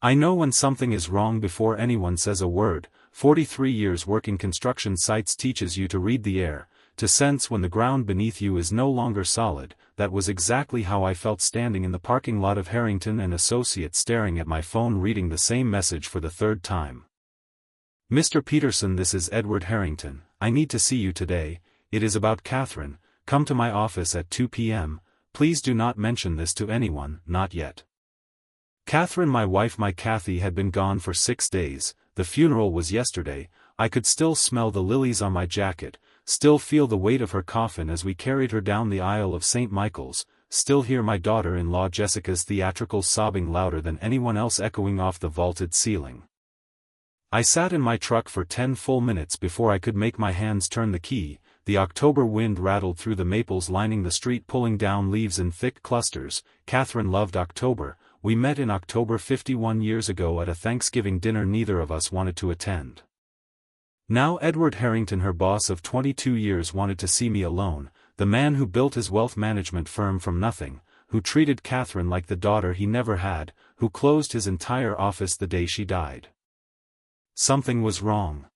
I know when something is wrong before anyone says a word. 43 years working construction sites teaches you to read the air, to sense when the ground beneath you is no longer solid. That was exactly how I felt standing in the parking lot of Harrington and Associates, staring at my phone, reading the same message for the third time. Mr. Peterson, this is Edward Harrington. I need to see you today. It is about Catherine. Come to my office at 2 p.m. Please do not mention this to anyone, not yet. Catherine, my wife, my Kathy, had been gone for 6 days. The funeral was yesterday. I could still smell the lilies on my jacket, still feel the weight of her coffin as we carried her down the aisle of St. Michael's, still hear my daughter-in-law Jessica's theatrical sobbing louder than anyone else echoing off the vaulted ceiling. I sat in my truck for 10 full minutes before I could make my hands turn the key. The October wind rattled through the maples lining the street, pulling down leaves in thick clusters. Catherine loved October. We met in October 51 years ago at a Thanksgiving dinner neither of us wanted to attend. Now Edward Harrington, her boss of 22 years, wanted to see me alone, the man who built his wealth management firm from nothing, who treated Catherine like the daughter he never had, who closed his entire office the day she died. Something was wrong.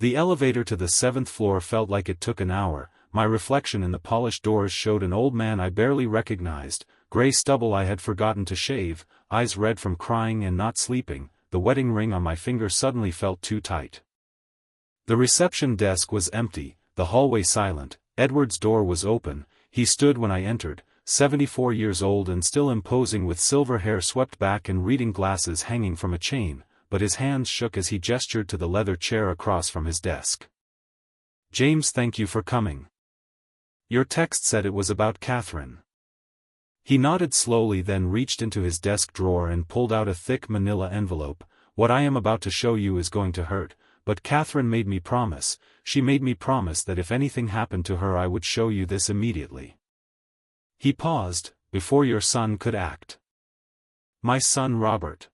The elevator to the 7th floor felt like it took an hour. My reflection in the polished doors showed an old man I barely recognized, gray stubble I had forgotten to shave, eyes red from crying and not sleeping. The wedding ring on my finger suddenly felt too tight. The reception desk was empty, the hallway silent. Edward's door was open. He stood when I entered, 74 years old and still imposing, with silver hair swept back and reading glasses hanging from a chain, but his hands shook as he gestured to the leather chair across from his desk. "James, thank you for coming. Your text said it was about Catherine." He nodded slowly, then reached into his desk drawer and pulled out a thick manila envelope. "What I am about to show you is going to hurt, but Catherine made me promise. She made me promise that if anything happened to her I would show you this immediately." He paused, "Before your son could act." "My son Robert."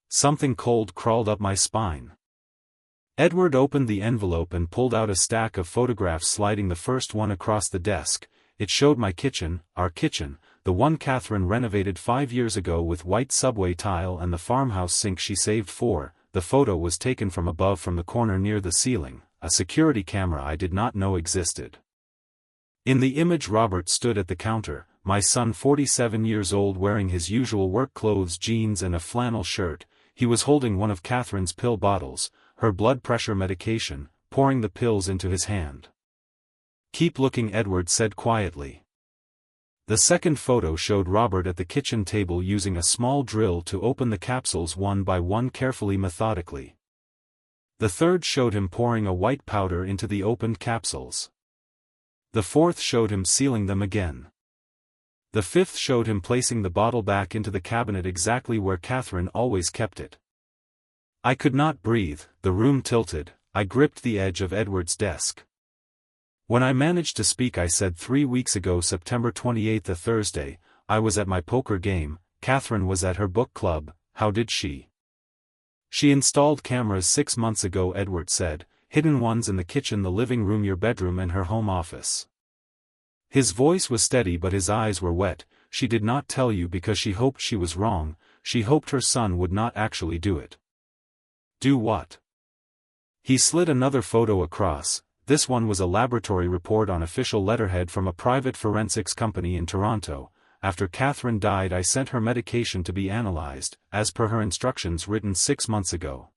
Something cold crawled up my spine. Edward opened the envelope and pulled out a stack of photographs, sliding the first one across the desk. It showed my kitchen, our kitchen, the one Catherine renovated 5 years ago with white subway tile and the farmhouse sink she saved for. The photo was taken from above, from the corner near the ceiling, a security camera I did not know existed. In the image Robert stood at the counter, my son 47 years old, wearing his usual work clothes, jeans and a flannel shirt. He was holding one of Catherine's pill bottles, her blood pressure medication, pouring the pills into his hand. "Keep looking," Edward said quietly. The second photo showed Robert at the kitchen table using a small drill to open the capsules one by one, carefully, methodically. The third showed him pouring a white powder into the opened capsules. The fourth showed him sealing them again. The fifth showed him placing the bottle back into the cabinet exactly where Catherine always kept it. I could not breathe, the room tilted. I gripped the edge of Edward's desk. When I managed to speak I said, 3 weeks ago, September 28, a Thursday, I was at my poker game. Catherine was at her book club. How did she? She installed cameras 6 months ago, Edward said, hidden ones in the kitchen, the living room, your bedroom and her home office. His voice was steady but his eyes were wet. She did not tell you because she hoped she was wrong. She hoped her son would not actually do it. Do what? He slid another photo across. This one was a laboratory report on official letterhead from a private forensics company in Toronto. After Catherine died I sent her medication to be analyzed, as per her instructions written 6 months ago.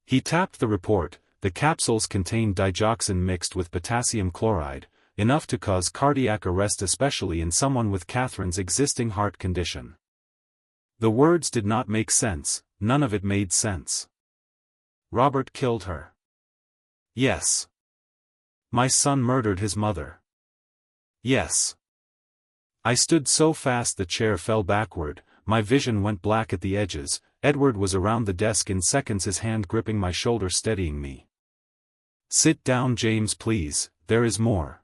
He tapped the report. The capsules contained digoxin mixed with potassium chloride, enough to cause cardiac arrest, especially in someone with Catherine's existing heart condition. The words did not make sense. None of it made sense. Robert killed her. Yes. My son murdered his mother. Yes. I stood so fast the chair fell backward, my vision went black at the edges. Edward was around the desk in seconds, his hand gripping my shoulder, steadying me. Sit down, James, please, there is more.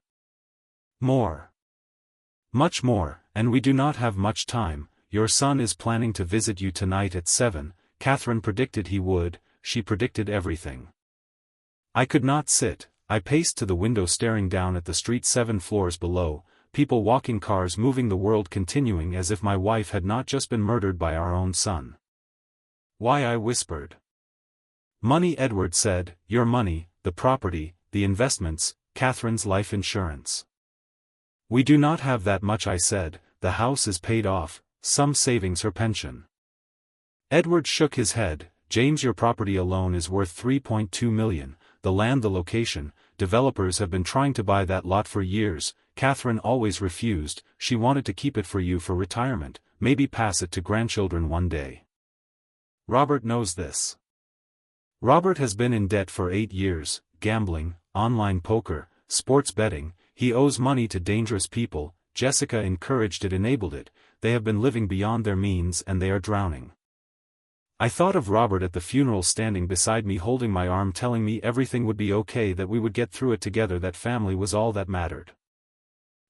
More. Much more, and we do not have much time. Your son is planning to visit you tonight at 7. Catherine predicted he would. She predicted everything. I could not sit. I paced to the window, staring down at the street 7 floors below, people walking, cars moving, the world continuing, as if my wife had not just been murdered by our own son. Why, I whispered. Money, Edward said, your money, the property, the investments, Catherine's life insurance. We do not have that much, I said. The house is paid off, some savings, her pension. Edward shook his head. James, your property alone is worth $3.2 million, the land, the location. Developers have been trying to buy that lot for years. Catherine always refused. She wanted to keep it for you for retirement, maybe pass it to grandchildren one day. Robert knows this. Robert has been in debt for 8 years, gambling, online poker, sports betting. He owes money to dangerous people. Jessica encouraged it, enabled it. They have been living beyond their means and they are drowning. I thought of Robert at the funeral, standing beside me, holding my arm, telling me everything would be okay, that we would get through it together, that family was all that mattered.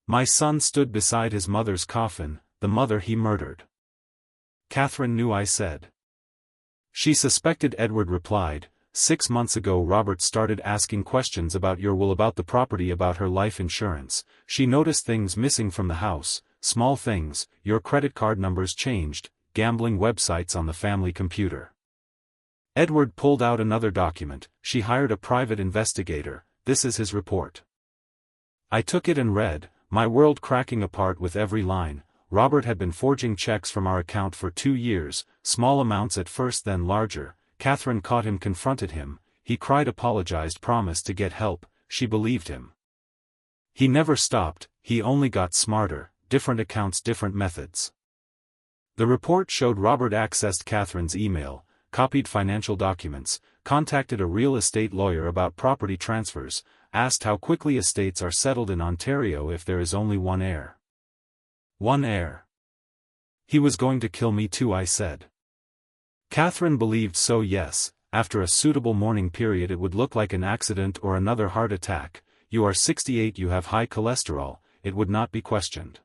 My son stood beside his mother's coffin, the mother he murdered. Catherine knew, I said. She suspected, Edward replied. 6 months ago Robert started asking questions about your will, about the property, about her life insurance. She noticed things missing from the house, small things. Your credit card numbers changed, gambling websites on the family computer. Edward pulled out another document. She hired a private investigator. This is his report. I took it and read, my world cracking apart with every line. Robert had been forging checks from our account for 2 years, small amounts at first, then larger. Catherine caught him, confronted him. He cried, apologized, promised to get help. She believed him. He never stopped. He only got smarter. Different accounts, different methods. The report showed Robert accessed Catherine's email, copied financial documents, contacted a real estate lawyer about property transfers, asked how quickly estates are settled in Ontario if there is only one heir. One heir. He was going to kill me too, I said. Catherine believed so, yes. After a suitable mourning period it would look like an accident or another heart attack. You are 68, you have high cholesterol, it would not be questioned.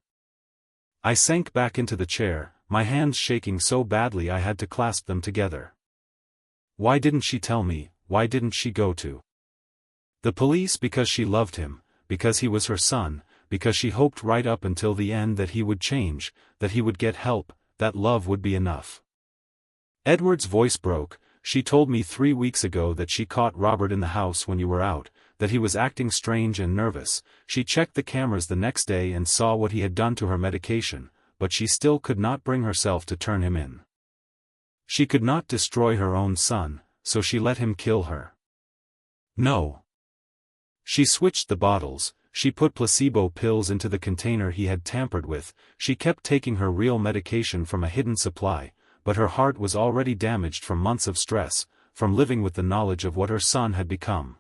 I sank back into the chair, my hands shaking so badly I had to clasp them together. Why didn't she tell me? Why didn't she go to the police? Because she loved him, because he was her son, because she hoped right up until the end that he would change, that he would get help, that love would be enough. Edward's voice broke. She told me 3 weeks ago that she caught Robert in the house when you were out, that he was acting strange and nervous. She checked the cameras the next day and saw what he had done to her medication, but she still could not bring herself to turn him in. She could not destroy her own son, so she let him kill her. No. She switched the bottles. She put placebo pills into the container he had tampered with. She kept taking her real medication from a hidden supply, but her heart was already damaged from months of stress, from living with the knowledge of what her son had become.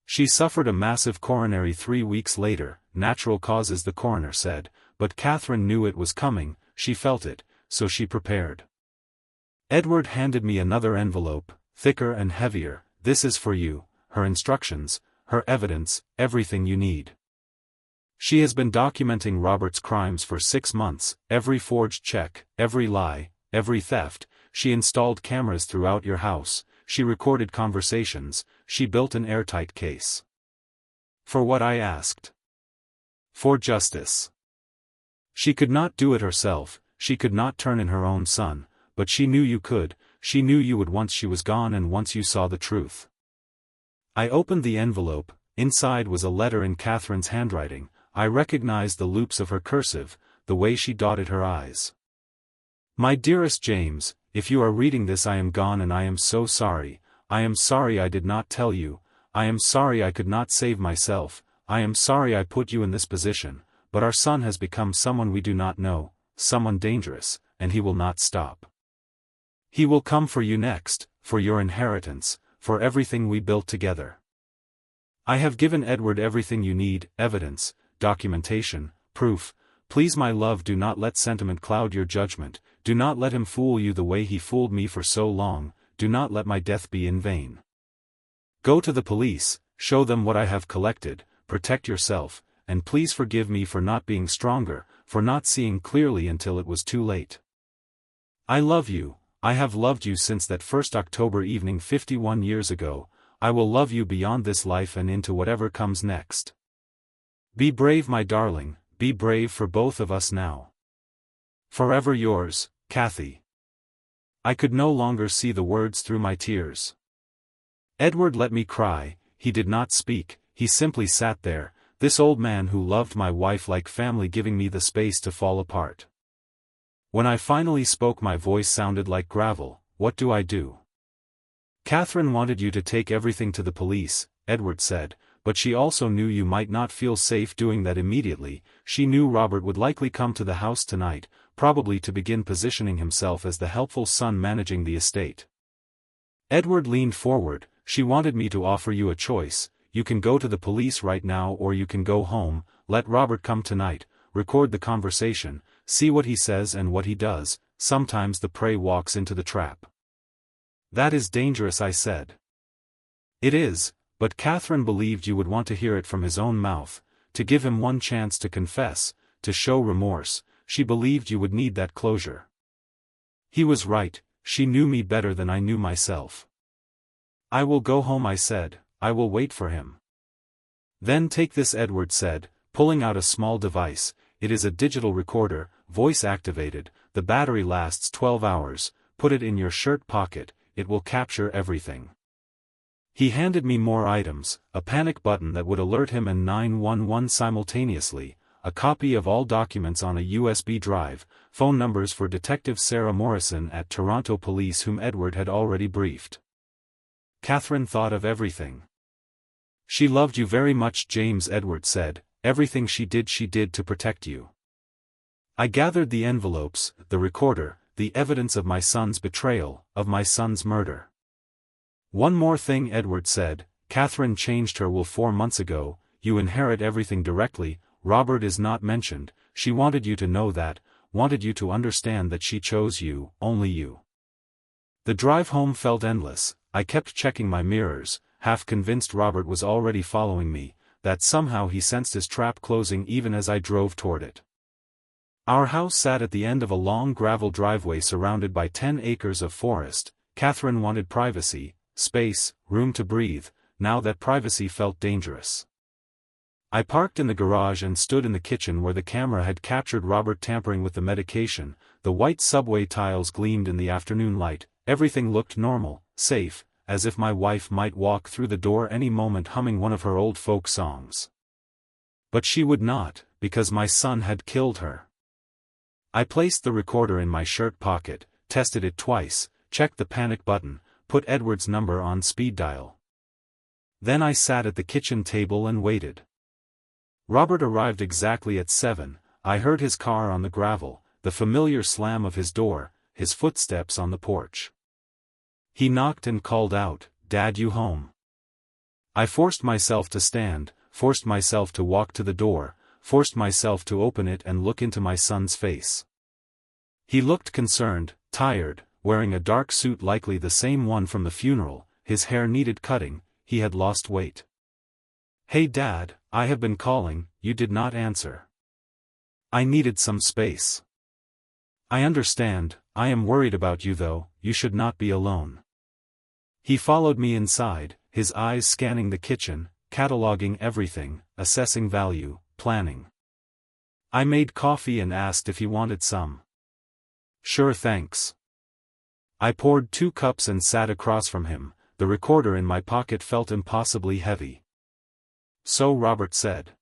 She suffered a massive coronary 3 weeks later, natural causes the coroner said, but Catherine knew it was coming, she felt it, so she prepared. Edward handed me another envelope, thicker and heavier. This is for you, her instructions, her evidence, everything you need. She has been documenting Robert's crimes for 6 months, every forged check, every lie, every theft. She installed cameras throughout your house, she recorded conversations, she built an airtight case. For what? I asked. For justice. She could not do it herself, she could not turn in her own son, but she knew you could, she knew you would once she was gone and once you saw the truth. I opened the envelope. Inside was a letter in Catherine's handwriting. I recognized the loops of her cursive, the way she dotted her I's. My dearest James, if you are reading this, I am gone and I am so sorry. I am sorry I did not tell you. I am sorry I could not save myself. I am sorry I put you in this position, but our son has become someone we do not know, someone dangerous, and he will not stop. He will come for you next, for your inheritance, for everything we built together. I have given Edward everything you need, evidence, documentation, proof. Please, my love, do not let sentiment cloud your judgment, do not let him fool you the way he fooled me for so long, do not let my death be in vain. Go to the police, show them what I have collected, protect yourself, and please forgive me for not being stronger, for not seeing clearly until it was too late. I love you, I have loved you since that first October evening 51 years ago, I will love you beyond this life and into whatever comes next. Be brave, my darling, be brave for both of us now. Forever yours, Kathy. I could no longer see the words through my tears. Edward let me cry. He did not speak, he simply sat there, this old man who loved my wife like family giving me the space to fall apart. When I finally spoke my voice sounded like gravel. What do I do? Catherine wanted you to take everything to the police, Edward said, but she also knew you might not feel safe doing that immediately. She knew Robert would likely come to the house tonight, probably to begin positioning himself as the helpful son managing the estate. Edward leaned forward. She wanted me to offer you a choice. You can go to the police right now or you can go home, let Robert come tonight, record the conversation, see what he says and what he does. Sometimes the prey walks into the trap. That is dangerous, I said. It is, but Catherine believed you would want to hear it from his own mouth, to give him one chance to confess, to show remorse. She believed you would need that closure. He was right, she knew me better than I knew myself. I will go home, I said, I will wait for him. Then take this, Edward said, pulling out a small device. It is a digital recorder, voice activated, the battery lasts 12 hours, put it in your shirt pocket, it will capture everything. He handed me more items, a panic button that would alert him and 911 simultaneously, a copy of all documents on a USB drive, phone numbers for Detective Sarah Morrison at Toronto Police whom Edward had already briefed. Catherine thought of everything. She loved you very much, James, Edward said, everything she did to protect you. I gathered the envelopes, the recorder, the evidence of my son's betrayal, of my son's murder. One more thing, Edward said, Catherine changed her will 4 months ago, you inherit everything directly, Robert is not mentioned, she wanted you to know that, wanted you to understand that she chose you, only you. The drive home felt endless. I kept checking my mirrors, half convinced Robert was already following me, that somehow he sensed his trap closing even as I drove toward it. Our house sat at the end of a long gravel driveway surrounded by 10 acres of forest. Catherine wanted privacy, space, room to breathe. Now that privacy felt dangerous. I parked in the garage and stood in the kitchen where the camera had captured Robert tampering with the medication. The white subway tiles gleamed in the afternoon light. Everything looked normal, safe, as if my wife might walk through the door any moment humming one of her old folk songs. But she would not, because my son had killed her. I placed the recorder in my shirt pocket, tested it twice, checked the panic button, put Edward's number on speed dial. Then I sat at the kitchen table and waited. Robert arrived exactly at 7. I heard his car on the gravel, the familiar slam of his door, his footsteps on the porch. He knocked and called out, "Dad, you home?" I forced myself to stand, forced myself to walk to the door, forced myself to open it and look into my son's face. He looked concerned, tired, wearing a dark suit likely the same one from the funeral, his hair needed cutting, he had lost weight. "Hey Dad, I have been calling, you did not answer." I needed some space. "I understand, I am worried about you though, you should not be alone." He followed me inside, his eyes scanning the kitchen, cataloging everything, assessing value, planning. I made coffee and asked if he wanted some. "Sure, thanks." I poured 2 cups and sat across from him. The recorder in my pocket felt impossibly heavy. "So," Robert said,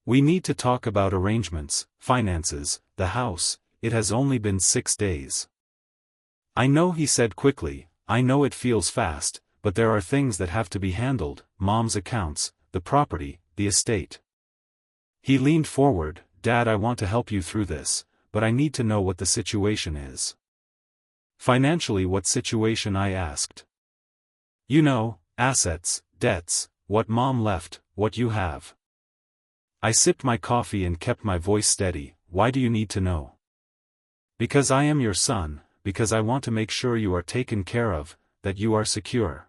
"we need to talk about arrangements, finances, the house. It has only been 6 days." "I know," he said quickly, "I know it feels fast, but there are things that have to be handled, Mom's accounts, the property, the estate." He leaned forward, "Dad, I want to help you through this, but I need to know what the situation is." "Financially, what situation?" I asked. "You know, assets, debts, what Mom left, what you have." I sipped my coffee and kept my voice steady. "Why do you need to know?" "Because I am your son, because I want to make sure you are taken care of, that you are secure."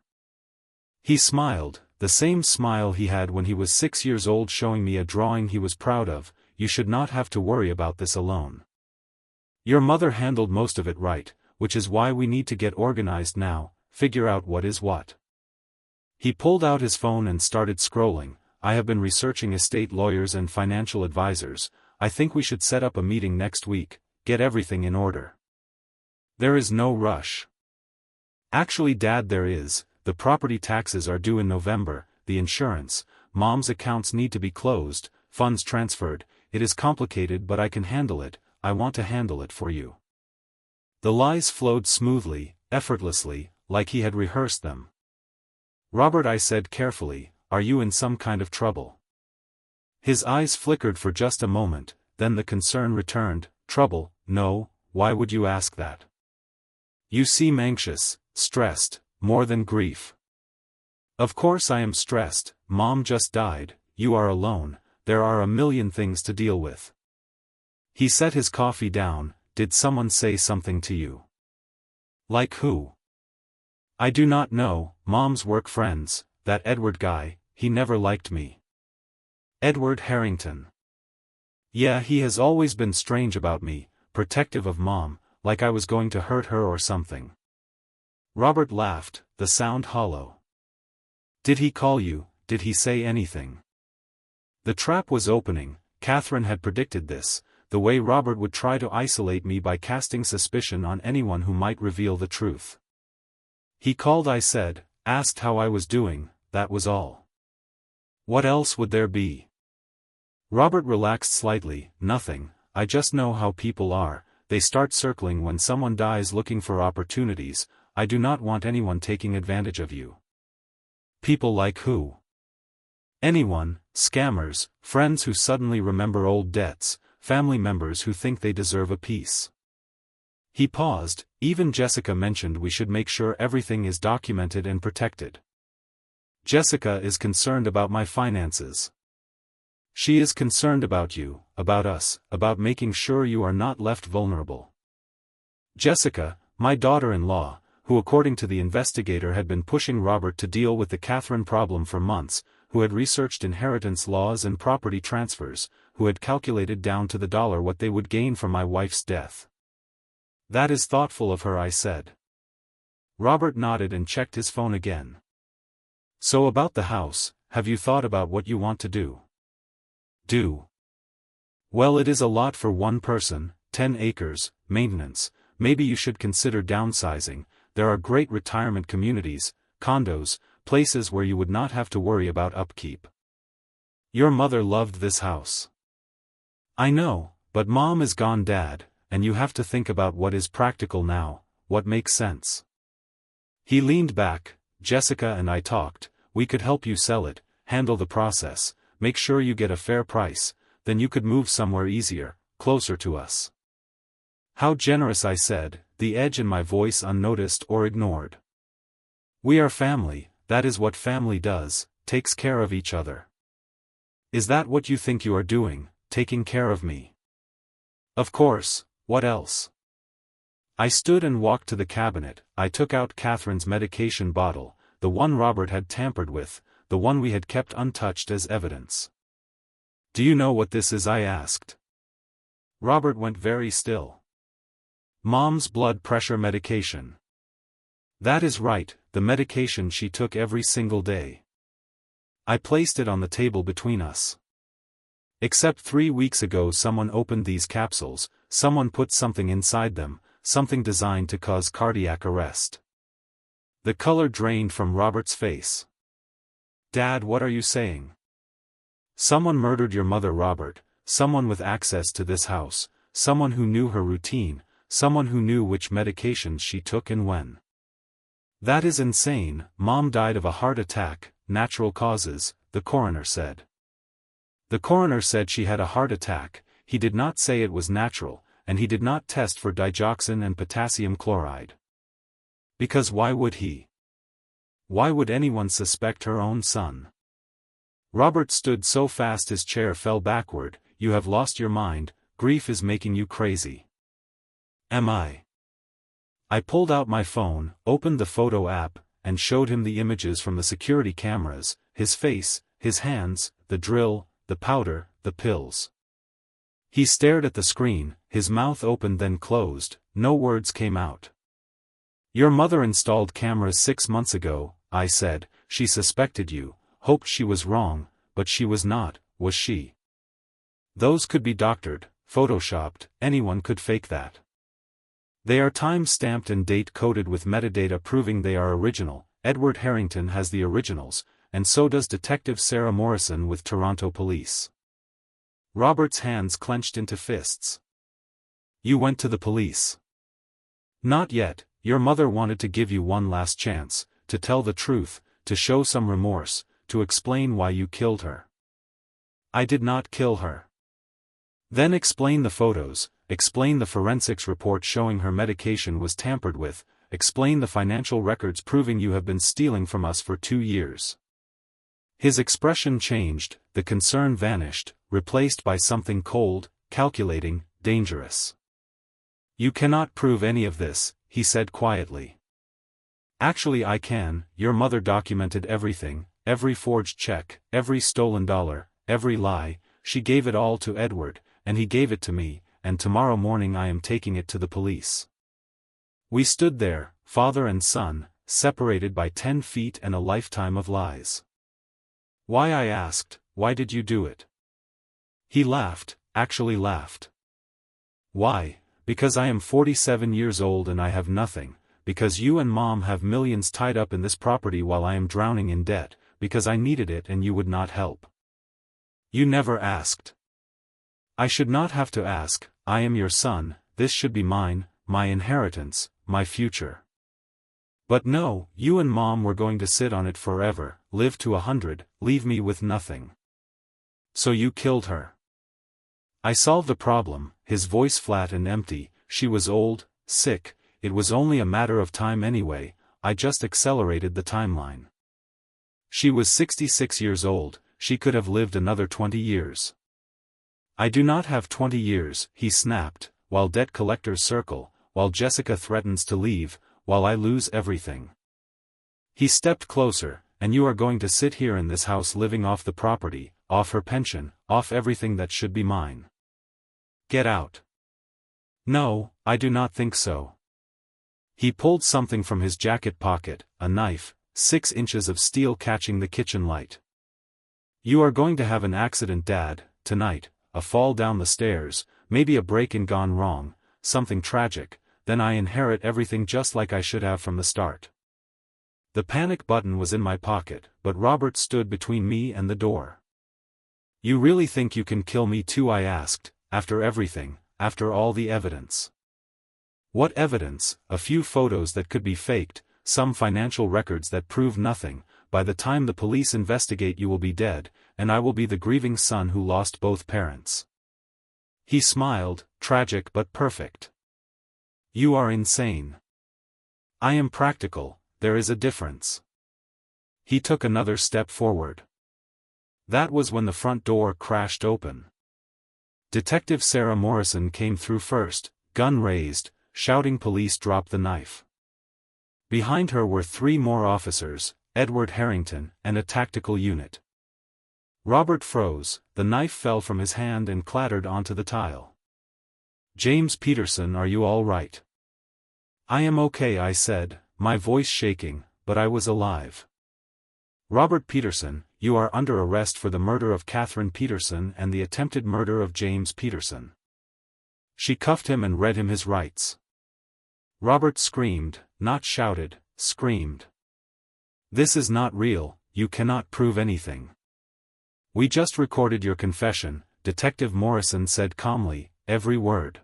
He smiled, the same smile he had when he was 6 years old, showing me a drawing he was proud of. "You should not have to worry about this alone. Your mother handled most of it right, which is why we need to get organized now, figure out what is what." He pulled out his phone and started scrolling. "I have been researching estate lawyers and financial advisors. I think we should set up a meeting next week, get everything in order." There is no rush. Actually, Dad, there is. The property taxes are due in November, the insurance, Mom's accounts need to be closed, funds transferred. It is complicated, but I can handle it. I want to handle it for you. The lies flowed smoothly, effortlessly, like he had rehearsed them. Robert, I said carefully, are you in some kind of trouble? His eyes flickered for just a moment, then the concern returned. Trouble? No, why would you ask that? You seem anxious, stressed, more than grief. Of course I am stressed. Mom just died, you are alone, there are a million things to deal with. He set his coffee down. Did someone say something to you? Like who? I do not know. Mom's work friends, that Edward guy, he never liked me. Edward Harrington. Yeah, he has always been strange about me, protective of Mom, like I was going to hurt her or something. Robert laughed, the sound hollow. Did he call you? Did he say anything? The trap was opening. Catherine had predicted this, the way Robert would try to isolate me by casting suspicion on anyone who might reveal the truth. He called, I said, asked how I was doing, that was all. What else would there be? Robert relaxed slightly. Nothing, I just know how people are, they start circling when someone dies looking for opportunities. I do not want anyone taking advantage of you. People like who? Anyone, scammers, friends who suddenly remember old debts, family members who think they deserve a piece. He paused. Even Jessica mentioned we should make sure everything is documented and protected. Jessica is concerned about my finances. She is concerned about you, about us, about making sure you are not left vulnerable. Jessica, my daughter-in-law, who according to the investigator had been pushing Robert to deal with the Catherine problem for months, who had researched inheritance laws and property transfers, who had calculated down to the dollar what they would gain from my wife's death. That is thoughtful of her, I said. Robert nodded and checked his phone again. So about the house, have you thought about what you want to do? Do? Well, it is a lot for one person, 10 acres, maintenance, maybe you should consider downsizing. There are great retirement communities, condos, places where you would not have to worry about upkeep. Your mother loved this house. I know, but Mom is gone, Dad, and you have to think about what is practical now, what makes sense. He leaned back. Jessica and I talked, we could help you sell it, handle the process, make sure you get a fair price, then you could move somewhere easier, closer to us. How generous, I said, the edge in my voice unnoticed or ignored. We are family, that is what family does, takes care of each other. Is that what you think you are doing, taking care of me? Of course, what else? I stood and walked to the cabinet. I took out Catherine's medication bottle, the one Robert had tampered with, the one we had kept untouched as evidence. Do you know what this is? I asked. Robert went very still. Mom's blood pressure medication. That is right, the medication she took every single day. I placed it on the table between us. Except 3 weeks ago someone opened these capsules, someone put something inside them, something designed to cause cardiac arrest. The color drained from Robert's face. Dad, what are you saying? Someone murdered your mother, Robert, someone with access to this house, someone who knew her routine, someone who knew which medications she took and when. That is insane. Mom died of a heart attack, natural causes, the coroner said. The coroner said she had a heart attack. He did not say it was natural, and he did not test for digoxin and potassium chloride. Because why would he? Why would anyone suspect her own son? Robert stood so fast his chair fell backward. You have lost your mind, grief is making you crazy. Am I? I pulled out my phone, opened the photo app, and showed him the images from the security cameras, his face, his hands, the drill, the powder, the pills. He stared at the screen, his mouth opened then closed, no words came out. Your mother installed cameras 6 months ago, I said. She suspected you, hoped she was wrong, but she was not, was she? Those could be doctored, photoshopped, anyone could fake that. They are time-stamped and date-coded with metadata proving they are original. Edward Harrington has the originals, and so does Detective Sarah Morrison with Toronto Police. Robert's hands clenched into fists. You went to the police. Not yet. Your mother wanted to give you one last chance, to tell the truth, to show some remorse, to explain why you killed her. I did not kill her. Then explain the photos, explain the forensics report showing her medication was tampered with, explain the financial records proving you have been stealing from us for 2 years. His expression changed, the concern vanished, replaced by something cold, calculating, dangerous. You cannot prove any of this, he said quietly. Actually I can. Your mother documented everything, every forged check, every stolen dollar, every lie. She gave it all to Edward, and he gave it to me, and tomorrow morning I am taking it to the police. We stood there, father and son, separated by 10 feet and a lifetime of lies. Why, I asked, why did you do it? He laughed, actually laughed. Why? Because I am 47 years old and I have nothing, because you and mom have millions tied up in this property while I am drowning in debt, because I needed it and you would not help. You never asked. I should not have to ask. I am your son, this should be mine, my inheritance, my future. But no, you and mom were going to sit on it forever, live to 100, leave me with nothing. So you killed her. I solved the problem, his voice flat and empty. She was old, sick, it was only a matter of time anyway, I just accelerated the timeline. She was 66 years old, she could have lived another 20 years. I do not have 20 years, he snapped, while debt collectors circle, while Jessica threatens to leave, while I lose everything. He stepped closer, and you are going to sit here in this house living off the property, off her pension, off everything that should be mine. Get out. No, I do not think so. He pulled something from his jacket pocket, a knife, 6 inches of steel catching the kitchen light. You are going to have an accident, Dad, tonight, a fall down the stairs, maybe a break-in gone wrong, something tragic, then I inherit everything just like I should have from the start. The panic button was in my pocket, but Robert stood between me and the door. You really think you can kill me too, I asked, after everything, after all the evidence? What evidence? A few photos that could be faked, some financial records that prove nothing. By the time the police investigate you will be dead, and I will be the grieving son who lost both parents. He smiled, tragic but perfect. You are insane. I am practical, there is a difference. He took another step forward. That was when the front door crashed open. Detective Sarah Morrison came through first, gun raised, shouting police drop the knife. Behind her were 3 more officers, Edward Harrington, and a tactical unit. Robert froze, the knife fell from his hand and clattered onto the tile. James Peterson, are you all right? I am okay, I said, my voice shaking, but I was alive. Robert Peterson, you are under arrest for the murder of Catherine Peterson and the attempted murder of James Peterson. She cuffed him and read him his rights. Robert screamed, not shouted, screamed. This is not real, you cannot prove anything. We just recorded your confession, Detective Morrison said calmly, every word.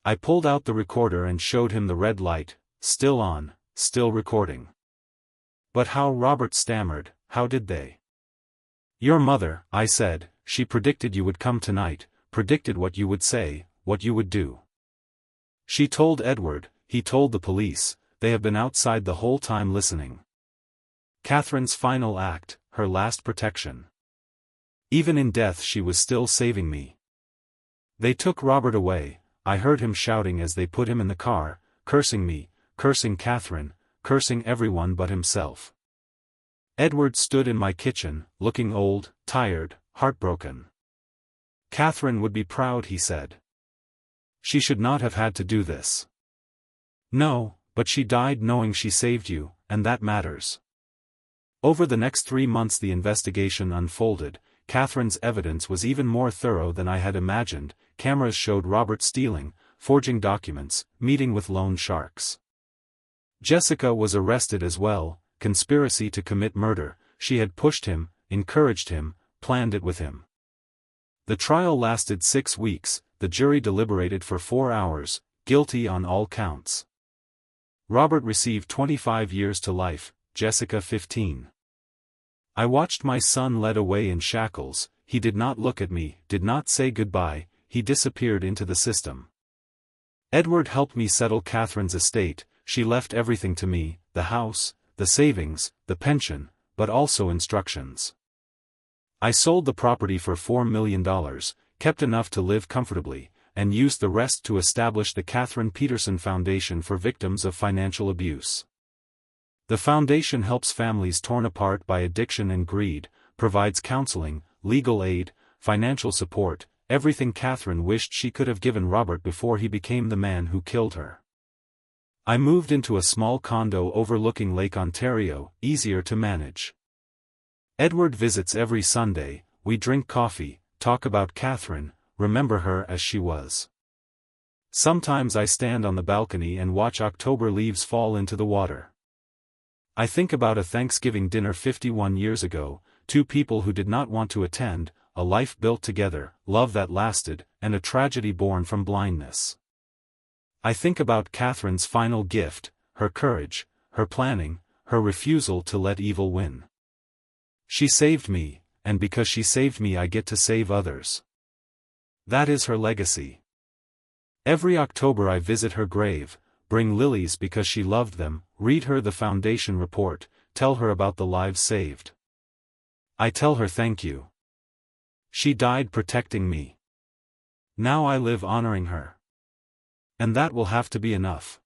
I pulled out the recorder and showed him the red light, still on, still recording. But how? Robert stammered, how did they? Your mother, I said, she predicted you would come tonight, predicted what you would say, what you would do. She told Edward, he told the police, they have been outside the whole time listening. Catherine's final act, her last protection. Even in death she was still saving me. They took Robert away, I heard him shouting as they put him in the car, cursing me, cursing Catherine, cursing everyone but himself. Edward stood in my kitchen, looking old, tired, heartbroken. Catherine would be proud, he said. She should not have had to do this. No, but she died knowing she saved you, and that matters. Over the next 3 months the investigation unfolded. Catherine's evidence was even more thorough than I had imagined. Cameras showed Robert stealing, forging documents, meeting with loan sharks. Jessica was arrested as well, conspiracy to commit murder. She had pushed him, encouraged him, planned it with him. The trial lasted 6 weeks, the jury deliberated for 4 hours, guilty on all counts. Robert received 25 years to life, Jessica 15. I watched my son led away in shackles. He did not look at me, did not say goodbye, he disappeared into the system. Edward helped me settle Catherine's estate. She left everything to me, the house, the savings, the pension, but also instructions. I sold the property for $4 million, kept enough to live comfortably, and used the rest to establish the Catherine Peterson Foundation for Victims of Financial Abuse. The foundation helps families torn apart by addiction and greed, provides counseling, legal aid, financial support, everything Catherine wished she could have given Robert before he became the man who killed her. I moved into a small condo overlooking Lake Ontario, easier to manage. Edward visits every Sunday, we drink coffee, talk about Catherine, remember her as she was. Sometimes I stand on the balcony and watch October leaves fall into the water. I think about a Thanksgiving dinner 51 years ago, 2 people who did not want to attend, a life built together, love that lasted, and a tragedy born from blindness. I think about Catherine's final gift, her courage, her planning, her refusal to let evil win. She saved me, and because she saved me I get to save others. That is her legacy. Every October I visit her grave, bring lilies because she loved them, read her the foundation report, tell her about the lives saved. I tell her thank you. She died protecting me. Now I live honoring her. And that will have to be enough.